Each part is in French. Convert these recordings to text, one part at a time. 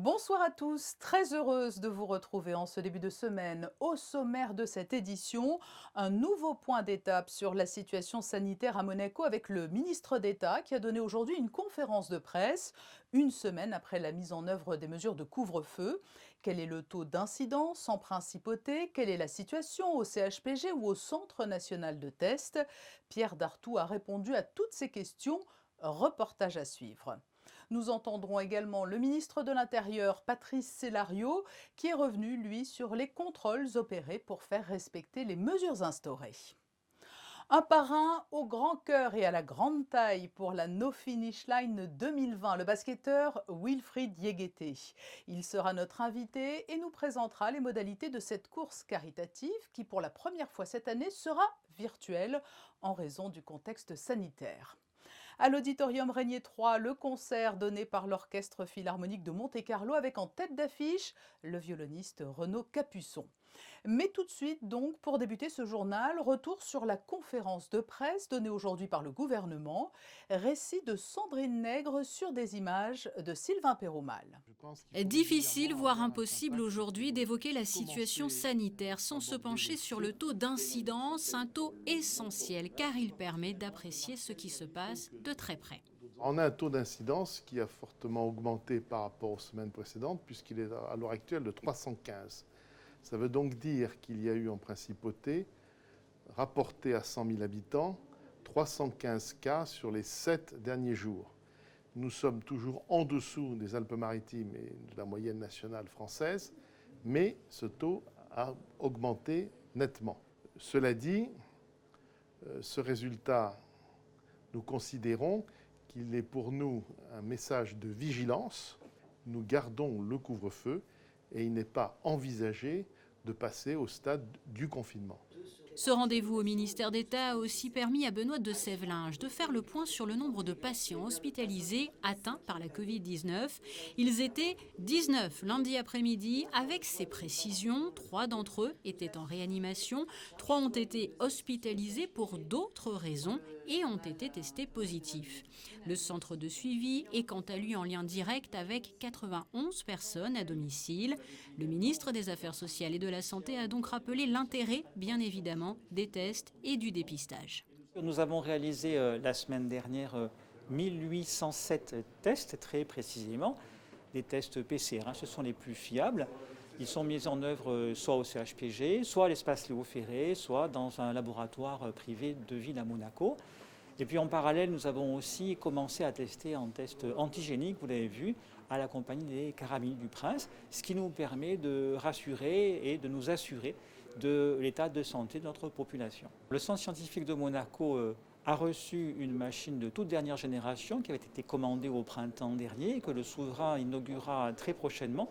Bonsoir à tous, très heureuse de vous retrouver en ce début de semaine. Au sommaire de cette édition, un nouveau point d'étape sur la situation sanitaire à Monaco avec le ministre d'État qui a donné aujourd'hui une conférence de presse, une semaine après la mise en œuvre des mesures de couvre-feu. Quel est le taux d'incidence en principauté? Quelle est la situation au CHPG ou au Centre national de test? Pierre Dartout a répondu à toutes ces questions. Reportage à suivre. Nous entendrons également le ministre de l'Intérieur, Patrice Célario, qui est revenu, lui, sur les contrôles opérés pour faire respecter les mesures instaurées. Un parrain au grand cœur et à la grande taille pour la No Finish Line 2020, le basketteur Wilfried Yeguete. Il sera notre invité et nous présentera les modalités de cette course caritative qui, pour la première fois cette année, sera virtuelle en raison du contexte sanitaire. À l'Auditorium Régnier 3, le concert donné par l'Orchestre Philharmonique de Monte-Carlo avec en tête d'affiche le violoniste Renaud Capuçon. Mais tout de suite, donc, pour débuter ce journal, retour sur la conférence de presse donnée aujourd'hui par le gouvernement, récit de Sandrine Nègre sur des images de Sylvain Perromal. Difficile, voire impossible aujourd'hui d'évoquer la situation sanitaire sans se pencher sur le taux d'incidence, un taux essentiel car il permet d'apprécier ce qui se passe de très près. On a un taux d'incidence qui a fortement augmenté par rapport aux semaines précédentes puisqu'il est à l'heure actuelle de 315. Ça veut donc dire qu'il y a eu en principauté, rapporté à 100 000 habitants, 315 cas sur les 7 derniers jours. Nous sommes toujours en dessous des Alpes-Maritimes et de la moyenne nationale française, mais ce taux a augmenté nettement. Cela dit, ce résultat, nous considérons qu'il est pour nous un message de vigilance. Nous gardons le couvre-feu et il n'est pas envisagé de passer au stade du confinement. Ce rendez-vous au ministère d'État a aussi permis à Benoît de Sèvelinges de faire le point sur le nombre de patients hospitalisés atteints par la Covid-19. Ils étaient 19 lundi après-midi. Avec ces précisions, 3 d'entre eux étaient en réanimation, 3 ont été hospitalisés pour d'autres raisons et ont été testés positifs. Le centre de suivi est quant à lui en lien direct avec 91 personnes à domicile. Le ministre des Affaires sociales et de la Santé a donc rappelé l'intérêt, bien évidemment, des tests et du dépistage. Nous avons réalisé la semaine dernière 1807 tests, très précisément, des tests PCR, ce sont les plus fiables. Ils sont mis en œuvre soit au CHPG, soit à l'espace Léo Ferré, soit dans un laboratoire privé de ville à Monaco. Et puis en parallèle, nous avons aussi commencé à tester en test antigénique, vous l'avez vu, à la compagnie des Carabineers du Prince, ce qui nous permet de rassurer et de nous assurer de l'état de santé de notre population. Le Centre scientifique de Monaco a reçu une machine de toute dernière génération qui avait été commandée au printemps dernier et que le souverain inaugurera très prochainement.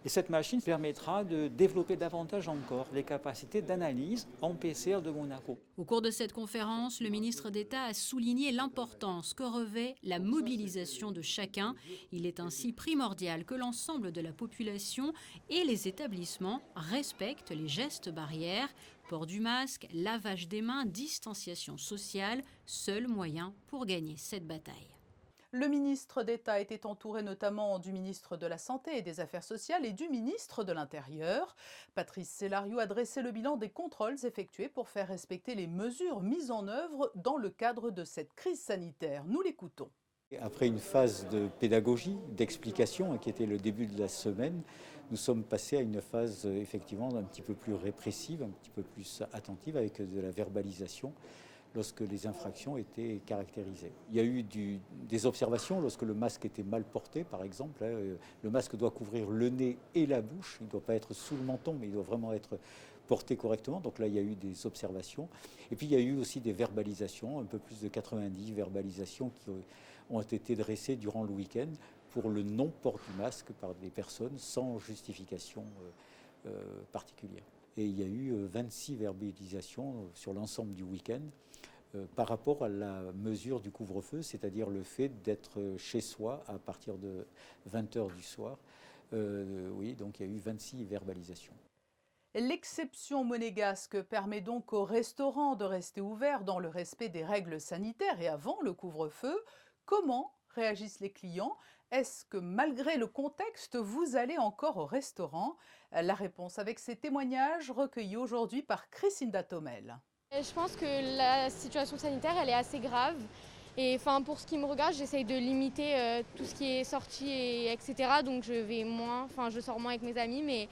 Et cette machine permettra de développer davantage encore les capacités d'analyse en PCR de Monaco. Au cours de cette conférence, le ministre d'État a souligné l'importance que revêt la mobilisation de chacun. Il est ainsi primordial que l'ensemble de la population et les établissements respectent les gestes barrières, port du masque, lavage des mains, distanciation sociale, seul moyen pour gagner cette bataille. Le ministre d'État était entouré notamment du ministre de la Santé et des Affaires sociales et du ministre de l'Intérieur. Patrice Célario a dressé le bilan des contrôles effectués pour faire respecter les mesures mises en œuvre dans le cadre de cette crise sanitaire. Nous l'écoutons. Après une phase de pédagogie, d'explication, qui était le début de la semaine, nous sommes passés à une phase effectivement un petit peu plus répressive, un petit peu plus attentive avec de la verbalisation lorsque les infractions étaient caractérisées. Il y a eu des observations lorsque le masque était mal porté, par exemple. Le masque doit couvrir le nez et la bouche. Il ne doit pas être sous le menton, mais il doit vraiment être porté correctement. Donc là, il y a eu des observations. Et puis, il y a eu aussi des verbalisations, un peu plus de 90 verbalisations qui ont été dressées durant le week-end pour le non-port du masque par des personnes sans justification particulière. Et il y a eu 26 verbalisations sur l'ensemble du week-end par rapport à la mesure du couvre-feu, c'est-à-dire le fait d'être chez soi à partir de 20h du soir. Oui, donc il y a eu 26 verbalisations. L'exception monégasque permet donc aux restaurants de rester ouverts dans le respect des règles sanitaires et avant le couvre-feu. Comment réagissent les clients? Est-ce que malgré le contexte, vous allez encore au restaurant? La réponse avec ces témoignages recueillis aujourd'hui par Chrisinda Tomel. Je pense que la situation sanitaire, elle est assez grave. Et enfin, pour ce qui me regarde, j'essaye de limiter tout ce qui est sorti, etc. Donc je sors moins avec mes amis, mais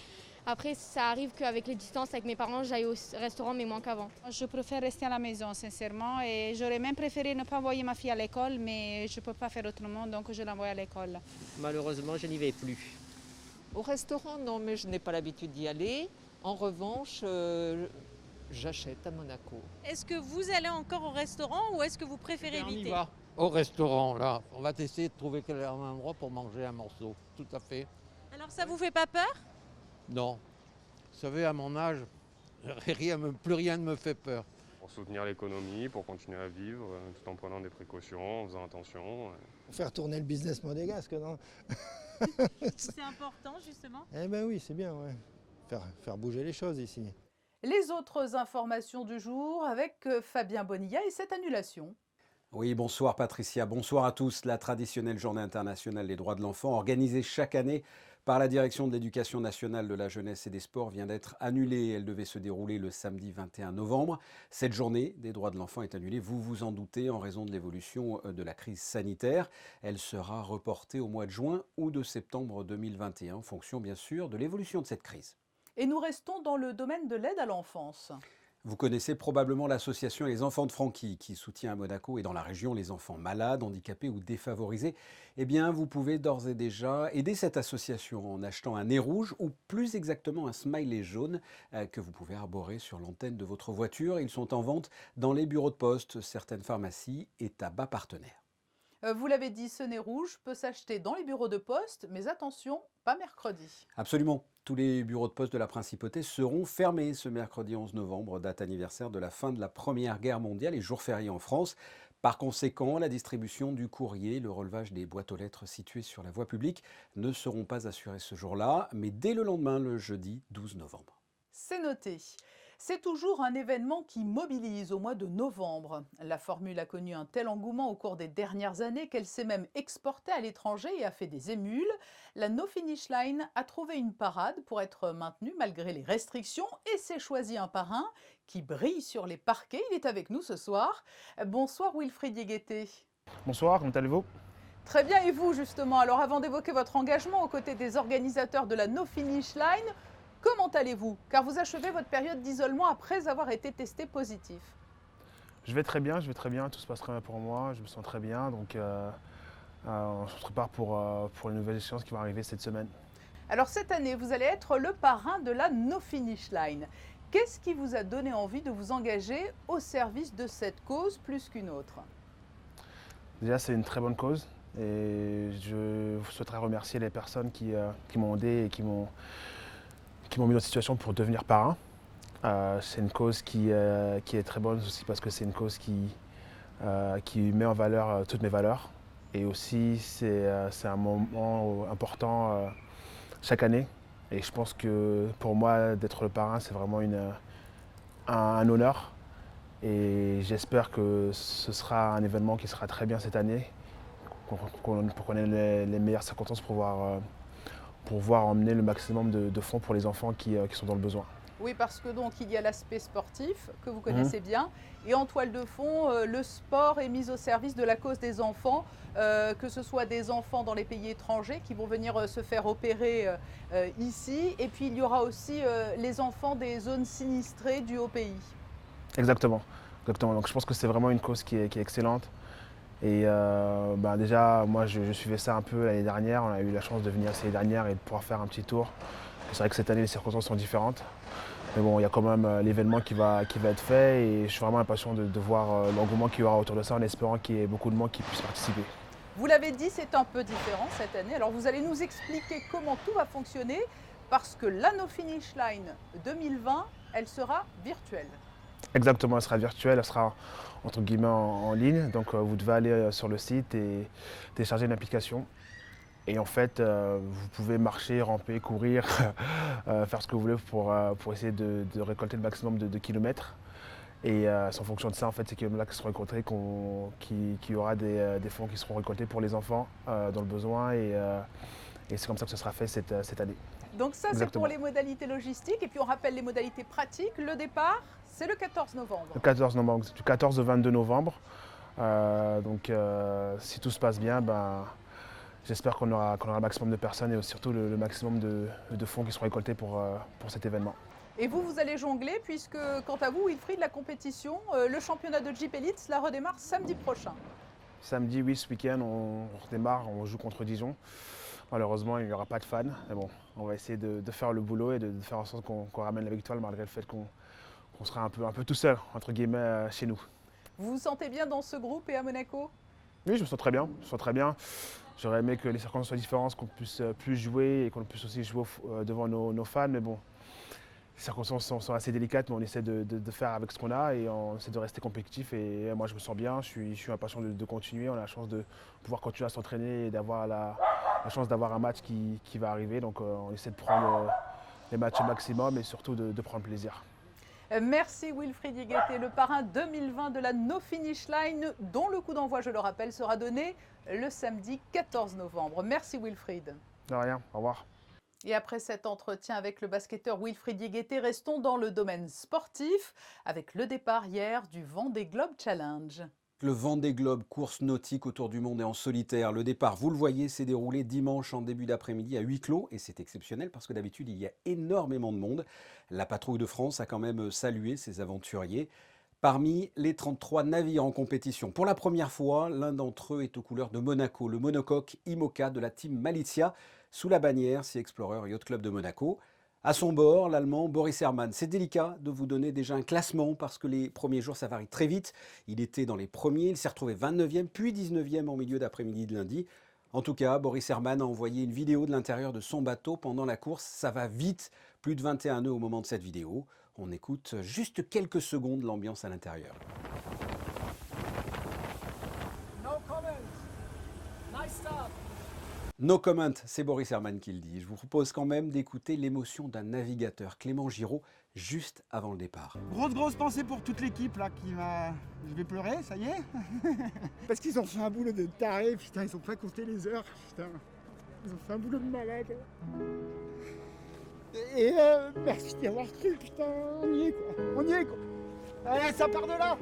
après, ça arrive qu'avec les distances avec mes parents, j'aille au restaurant, mais moins qu'avant. Je préfère rester à la maison, sincèrement, et j'aurais même préféré ne pas envoyer ma fille à l'école, mais je ne peux pas faire autrement, donc je l'envoie à l'école. Malheureusement, je n'y vais plus. Au restaurant, non, mais je n'ai pas l'habitude d'y aller. En revanche, j'achète à Monaco. Est-ce que vous allez encore au restaurant ou est-ce que vous préférez On y éviter? va au restaurant, là. On va essayer de trouver un endroit pour manger un morceau. Tout à fait. Alors ça vous fait pas peur? Non. Vous savez, à mon âge, plus rien ne me fait peur. Pour soutenir l'économie, pour continuer à vivre, tout en prenant des précautions, en faisant attention. Pour faire tourner le business monégasque, non? C'est important, justement. Eh ben oui, c'est bien, ouais. Faire bouger les choses ici. Les autres informations du jour avec Fabien Bonilla et cette annulation. Oui, bonsoir Patricia, bonsoir à tous. La traditionnelle journée internationale des droits de l'enfant, organisée chaque année par la Direction de l'Éducation nationale, de la jeunesse et des sports, vient d'être annulée. Elle devait se dérouler le samedi 21 novembre. Cette journée des droits de l'enfant est annulée, vous vous en doutez, en raison de l'évolution de la crise sanitaire. Elle sera reportée au mois de juin ou de septembre 2021, en fonction bien sûr de l'évolution de cette crise. Et nous restons dans le domaine de l'aide à l'enfance. Vous connaissez probablement l'association Les Enfants de Francky qui soutient à Monaco et dans la région les enfants malades, handicapés ou défavorisés. Eh bien, vous pouvez d'ores et déjà aider cette association en achetant un nez rouge ou plus exactement un smiley jaune que vous pouvez arborer sur l'antenne de votre voiture. Ils sont en vente dans les bureaux de poste, certaines pharmacies et tabac partenaires. Vous l'avez dit, ce nez rouge peut s'acheter dans les bureaux de poste, mais attention, pas mercredi. Absolument. Tous les bureaux de poste de la Principauté seront fermés ce mercredi 11 novembre, date anniversaire de la fin de la Première Guerre mondiale et jour férié en France. Par conséquent, la distribution du courrier, le relevage des boîtes aux lettres situées sur la voie publique ne seront pas assurés ce jour-là, mais dès le lendemain, le jeudi 12 novembre. C'est noté. C'est toujours un événement qui mobilise au mois de novembre. La formule a connu un tel engouement au cours des dernières années qu'elle s'est même exportée à l'étranger et a fait des émules. La No Finish Line a trouvé une parade pour être maintenue malgré les restrictions et s'est choisi un parrain qui brille sur les parquets. Il est avec nous ce soir. Bonsoir Wilfried Yegueté. Bonsoir, comment allez-vous? Très bien, et vous justement? Alors avant d'évoquer votre engagement aux côtés des organisateurs de la No Finish Line, comment allez-vous? Car vous achevez votre période d'isolement après avoir été testé positif. Je vais très bien, tout se passe très bien pour moi, je me sens très bien, donc on se prépare pour les nouvelles échéances qui vont arriver cette semaine. Alors cette année, vous allez être le parrain de la No Finish Line. Qu'est-ce qui vous a donné envie de vous engager au service de cette cause plus qu'une autre? Déjà, c'est une très bonne cause et je souhaiterais remercier les personnes qui m'ont aidé et qui m'ont mis dans une situation pour devenir parrain. C'est une cause qui est très bonne aussi parce que c'est une cause qui met en valeur toutes mes valeurs. Et aussi, c'est un moment important chaque année. Et je pense que pour moi, d'être le parrain, c'est vraiment un honneur. Et j'espère que ce sera un événement qui sera très bien cette année, pour qu'on ait les meilleures circonstances pour pouvoir emmener le maximum de fonds pour les enfants qui sont dans le besoin. Oui, parce que donc il y a l'aspect sportif que vous connaissez bien, et en toile de fond, le sport est mis au service de la cause des enfants, que ce soit des enfants dans les pays étrangers qui vont venir se faire opérer ici, et puis il y aura aussi les enfants des zones sinistrées dues au pays. Exactement. Donc je pense que c'est vraiment une cause qui est excellente. Et déjà, moi je suivais ça un peu l'année dernière, on a eu la chance de venir l'année dernière et de pouvoir faire un petit tour. C'est vrai que cette année les circonstances sont différentes, mais bon, il y a quand même l'événement qui va être fait et je suis vraiment impatient de voir l'engouement qu'il y aura autour de ça en espérant qu'il y ait beaucoup de monde qui puisse participer. Vous l'avez dit, c'est un peu différent cette année, alors vous allez nous expliquer comment tout va fonctionner parce que la No Finish Line 2020, elle sera virtuelle. Exactement, elle sera virtuelle, elle sera entre guillemets en ligne. Donc vous devez aller sur le site et télécharger une application. Et en fait, vous pouvez marcher, ramper, courir, faire ce que vous voulez pour essayer de récolter le maximum de kilomètres. Et c'est en fonction de ça, en fait, c'est que là qui seront récoltés, qu'il y aura des fonds qui seront récoltés pour les enfants dans le besoin. Et c'est comme ça que ce sera fait cette année. Donc ça, c'est pour les modalités logistiques. Et puis on rappelle les modalités pratiques. Le départ, c'est le 14 novembre. Le 14 novembre, du 14 au 22 novembre. Donc si tout se passe bien, j'espère qu'on aura le maximum de personnes et surtout le maximum de fonds qui seront récoltés pour cet événement. Et vous allez jongler puisque, quant à vous, Wilfried, la compétition, le championnat de Jeep Elite, cela redémarre samedi prochain. Samedi, oui, ce week-end, on redémarre, on joue contre Dijon. Malheureusement, il n'y aura pas de fans. Mais bon, on va essayer de faire le boulot et de faire en sorte qu'on ramène la victoire malgré le fait qu'on sera un peu tout seul, entre guillemets, chez nous. Vous vous sentez bien dans ce groupe et à Monaco? Oui, je me sens très bien. J'aurais aimé que les circonstances soient différentes, qu'on puisse plus jouer et qu'on puisse aussi jouer devant nos fans. Mais bon, les circonstances sont assez délicates, mais on essaie de faire avec ce qu'on a et on essaie de rester compétitif. Et moi, je me sens bien, je suis impatient de continuer. On a la chance de pouvoir continuer à s'entraîner et d'avoir la chance d'avoir un match qui va arriver. Donc, on essaie de prendre les matchs au maximum et surtout de prendre plaisir. Merci Wilfried Higuete, le parrain 2020 de la No Finish Line, dont le coup d'envoi, je le rappelle, sera donné le samedi 14 novembre. Merci Wilfried. De rien, au revoir. Et après cet entretien avec le basketteur Wilfried Higuete, restons dans le domaine sportif avec le départ hier du Vendée Globe Challenge. Le Vendée Globe, course nautique autour du monde et en solitaire. Le départ, vous le voyez, s'est déroulé dimanche en début d'après-midi à huis clos. Et c'est exceptionnel parce que d'habitude, il y a énormément de monde. La patrouille de France a quand même salué ses aventuriers. Parmi les 33 navires en compétition, pour la première fois, l'un d'entre eux est aux couleurs de Monaco, le monocoque IMOCA de la team Malizia, sous la bannière Sea Explorer Yacht Club de Monaco. À son bord, l'Allemand Boris Herrmann. C'est délicat de vous donner déjà un classement parce que les premiers jours, ça varie très vite. Il était dans les premiers, il s'est retrouvé 29e, puis 19e en milieu d'après-midi de lundi. En tout cas, Boris Herrmann a envoyé une vidéo de l'intérieur de son bateau pendant la course. Ça va vite, plus de 21 nœuds au moment de cette vidéo. On écoute juste quelques secondes l'ambiance à l'intérieur. No comment. Nice start. No comment, c'est Boris Herrmann qui le dit. Je vous propose quand même d'écouter l'émotion d'un navigateur, Clément Giraud, juste avant le départ. Grosse pensée pour toute l'équipe là qui m'a... Je vais pleurer, ça y est. Parce qu'ils ont fait un boulot de taré, putain, ils ont pas compté les heures, putain. Ils ont fait un boulot de malade. Et merci d'y avoir cru, putain, on y est quoi. Allez, ça part de là.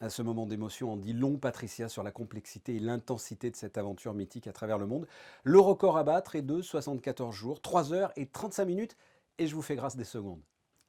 À ce moment d'émotion, on dit long, Patricia, sur la complexité et l'intensité de cette aventure mythique à travers le monde. Le record à battre est de 74 jours, 3 heures et 35 minutes, et je vous fais grâce des secondes.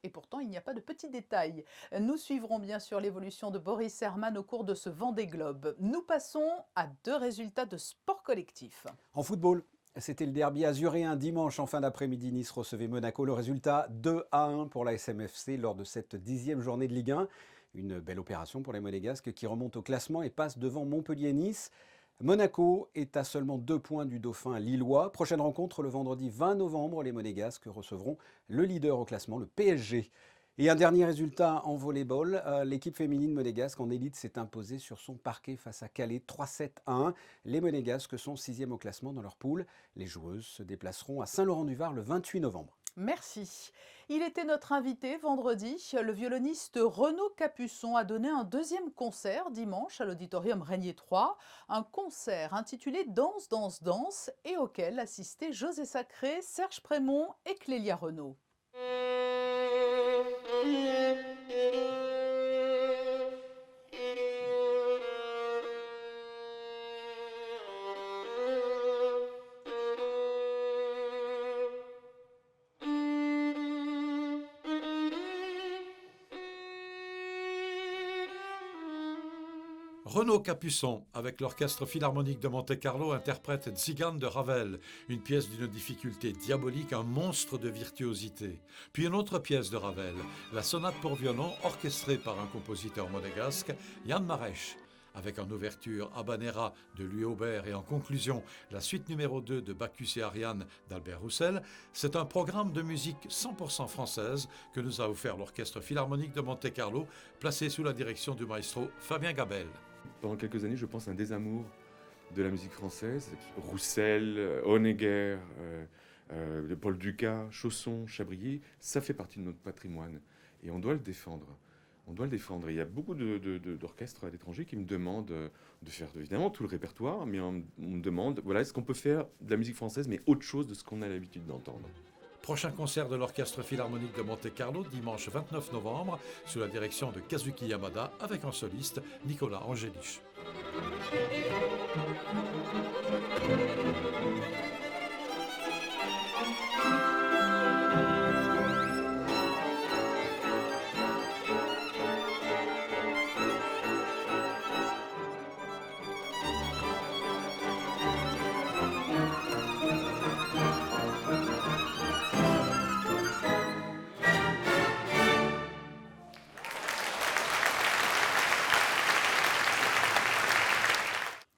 Et pourtant, il n'y a pas de petits détails. Nous suivrons bien sûr l'évolution de Boris Herrmann au cours de ce Vendée Globe. Nous passons à 2 résultats de sport collectif. En football, c'était le derby azuréen dimanche en fin d'après-midi. Nice recevait Monaco. Le résultat 2-1 pour la SMFC lors de cette 10e journée de Ligue 1. Une belle opération pour les Monégasques qui remontent au classement et passent devant Montpellier-Nice. Monaco est à seulement 2 points du dauphin lillois. Prochaine rencontre le vendredi 20 novembre. Les Monégasques recevront le leader au classement, le PSG. Et un dernier résultat en volleyball. L'équipe féminine monégasque en élite s'est imposée sur son parquet face à Calais 3-7-1. Les Monégasques sont 6e au classement dans leur poule. Les joueuses se déplaceront à Saint-Laurent-du-Var le 28 novembre. Merci. Il était notre invité vendredi. Le violoniste Renaud Capuçon a donné un 2e concert dimanche à l'auditorium Régnier 3. Un concert intitulé Danse, danse, danse et auquel assistaient José Sacré, Serge Prémont et Clélia Renaud. Renaud Capuçon, avec l'Orchestre Philharmonique de Monte-Carlo, interprète Tzigane de Ravel, une pièce d'une difficulté diabolique, un monstre de virtuosité. Puis une autre pièce de Ravel, la sonate pour violon, orchestrée par un compositeur monégasque, Jan Marèche, avec en ouverture Habanera de Louis Aubert et en conclusion la suite numéro 2 de Bacchus et Ariane d'Albert Roussel. C'est un programme de musique 100% française que nous a offert l'Orchestre Philharmonique de Monte-Carlo, placé sous la direction du maestro Fabien Gabel. Pendant quelques années, je pense à un désamour de la musique française. Roussel, Honegger, Paul Dukas, Chausson, Chabrier, ça fait partie de notre patrimoine et on doit le défendre. on doit le défendre. Et il y a beaucoup d'orchestres à l'étranger qui me demandent de faire évidemment tout le répertoire, mais on me demande, voilà, est-ce qu'on peut faire de la musique française, mais autre chose de ce qu'on a l'habitude d'entendre. Prochain concert de l'Orchestre Philharmonique de Monte-Carlo, dimanche 29 novembre, sous la direction de Kazuki Yamada, avec en soliste Nicolas Angelich.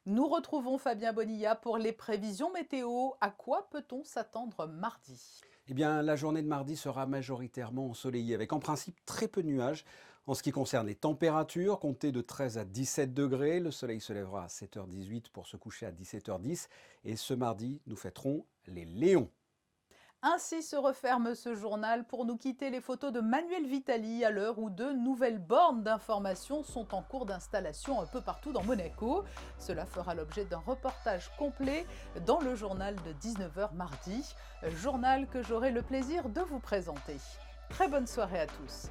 Nous retrouvons Fabien Bonilla pour les prévisions météo. À quoi peut-on s'attendre mardi ? Eh bien, la journée de mardi sera majoritairement ensoleillée, avec en principe très peu de nuages. En ce qui concerne les températures, comptez de 13 à 17 degrés. Le soleil se lèvera à 7h18 pour se coucher à 17h10. Et ce mardi, nous fêterons les Léons. Ainsi se referme ce journal. Pour nous quitter, les photos de Manuel Vitali à l'heure où de nouvelles bornes d'information sont en cours d'installation un peu partout dans Monaco. Cela fera l'objet d'un reportage complet dans le journal de 19h mardi, journal que j'aurai le plaisir de vous présenter. Très bonne soirée à tous.